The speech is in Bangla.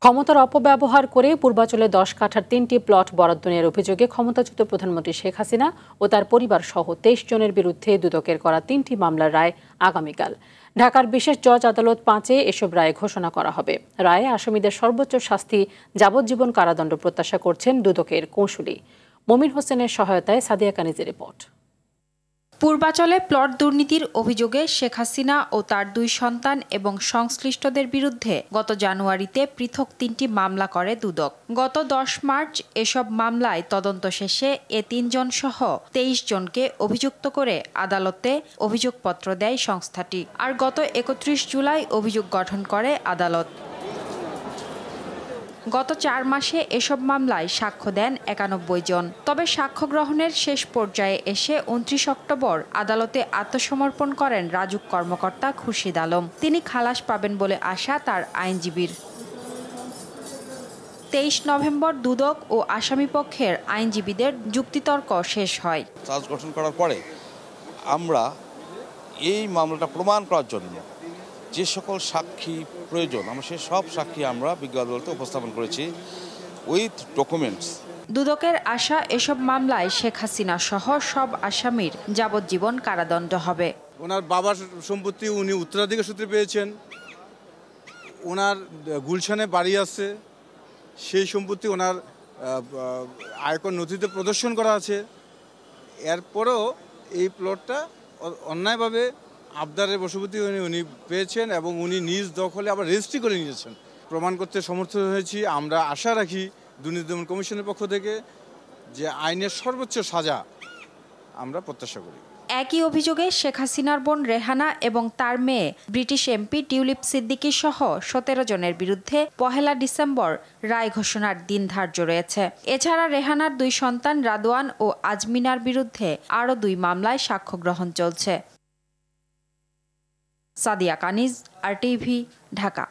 ক্ষমতার অপব্যবহার করে পূর্বাঞ্চলে 10 কাঠার 3টি প্লট বরাদ্দ নেওয়ার অভিযোগে ক্ষমতাচ্যুত প্রধানমন্ত্রী শেখ হাসিনা ও তার পরিবার সহ 23 জনের বিরুদ্ধে দুদকের করা 3টি মামলার রায় আগামীকাল। ঢাকার বিশেষ জজ আদালত 5-এ এসব রায় ঘোষণা করা হবে। রায়ে আসামিদের সর্বোচ্চ শাস্তি যাবজ্জীবন কারাদণ্ড প্রত্যাশা করছেন দুদকের কৌঁসুলি। মমিন হোসেনের সহায়তায় সাদিয়া কানিজের রিপোর্ট। পূর্বাঞ্চলে প্লট দুর্নীতির অভিযোগে শেখ হাসিনা ও তার 2 সন্তান এবং সংশ্লিষ্টদের বিরুদ্ধে গত জানুয়ারিতে পৃথক 3টি মামলা করে দুদক। গত 10 মার্চ এসব মামলায় তদন্ত শেষে এ 3 জন সহ 23 জনকে অভিযুক্ত করে আদালতে অভিযোগপত্র দেয় সংস্থাটি। আর গত 31 জুলাই অভিযোগ গঠন করে আদালত। গত 4 মাসে এসব মামলায় সাক্ষ্য দেন 91 জন। তবে সাক্ষ্য গ্রহণের শেষ পর্যায়ে এসে 29 অক্টোবর আদালতে আত্মসমর্পণ করেন রাজুক কর্মকর্তা খুরশিদ আলম। তিনি খালাস পাবেন বলে আশা তার আইনজীবীর। 23 নভেম্বর দুদক ও আসামিপক্ষের আইনজীবীদের যুক্তিতর্ক শেষ হয়। চার্জ গঠন করার পরে আমরা এই মামলাটা প্রমাণ করার জন্য যে সকল সাক্ষী প্রয়োজন আমরা সেই সব সাক্ষী আমরা বিজ্ঞ আদালতে উপস্থাপন করেছি উইথ ডকুমেন্টস। দুদকের আশা এসব মামলায় শেখ হাসিনা সহ সব আসামির যাবজ্জীবন কারাদণ্ড হবে। ওনার বাবার সম্পত্তি উনি উত্তরাধিকার সূত্রে পেয়েছেন, ওনার গুলশানে বাড়ি আছে, সেই সম্পত্তি ওনার আয়কর নথিতে প্রদর্শন করা আছে। এরপরেও এই প্লটটা অন্যায়ভাবে আবদারের বশবর্তী উনি পেয়েছেন এবং উনি নিজ দখলে আবার রেজিস্ট্রি করে নিয়েছেন। প্রমাণ করতে সমর্থ হয়েছি। আমরা আশা রাখি দুর্নীতি দমন কমিশনের পক্ষ থেকে যে আইনের সর্বোচ্চ সাজা আমরা প্রত্যাশা করি। একই অভিযোগে শেখ হাসিনার বোন রেহানা এবং তার মেয়ে ব্রিটিশ এমপি টিউলিপ সিদ্দিকী সহ 17 জনের বিরুদ্ধে 1 ডিসেম্বর রায় ঘোষণার দিন ধার্য রয়েছে। এছাড়া রেহানার 2 সন্তান রাদওয়ান ও আজমিনার বিরুদ্ধে আরও 2 মামলায় সাক্ষ্য গ্রহণ চলছে। সাদিয়া কানিজ, RTV, ঢাকা।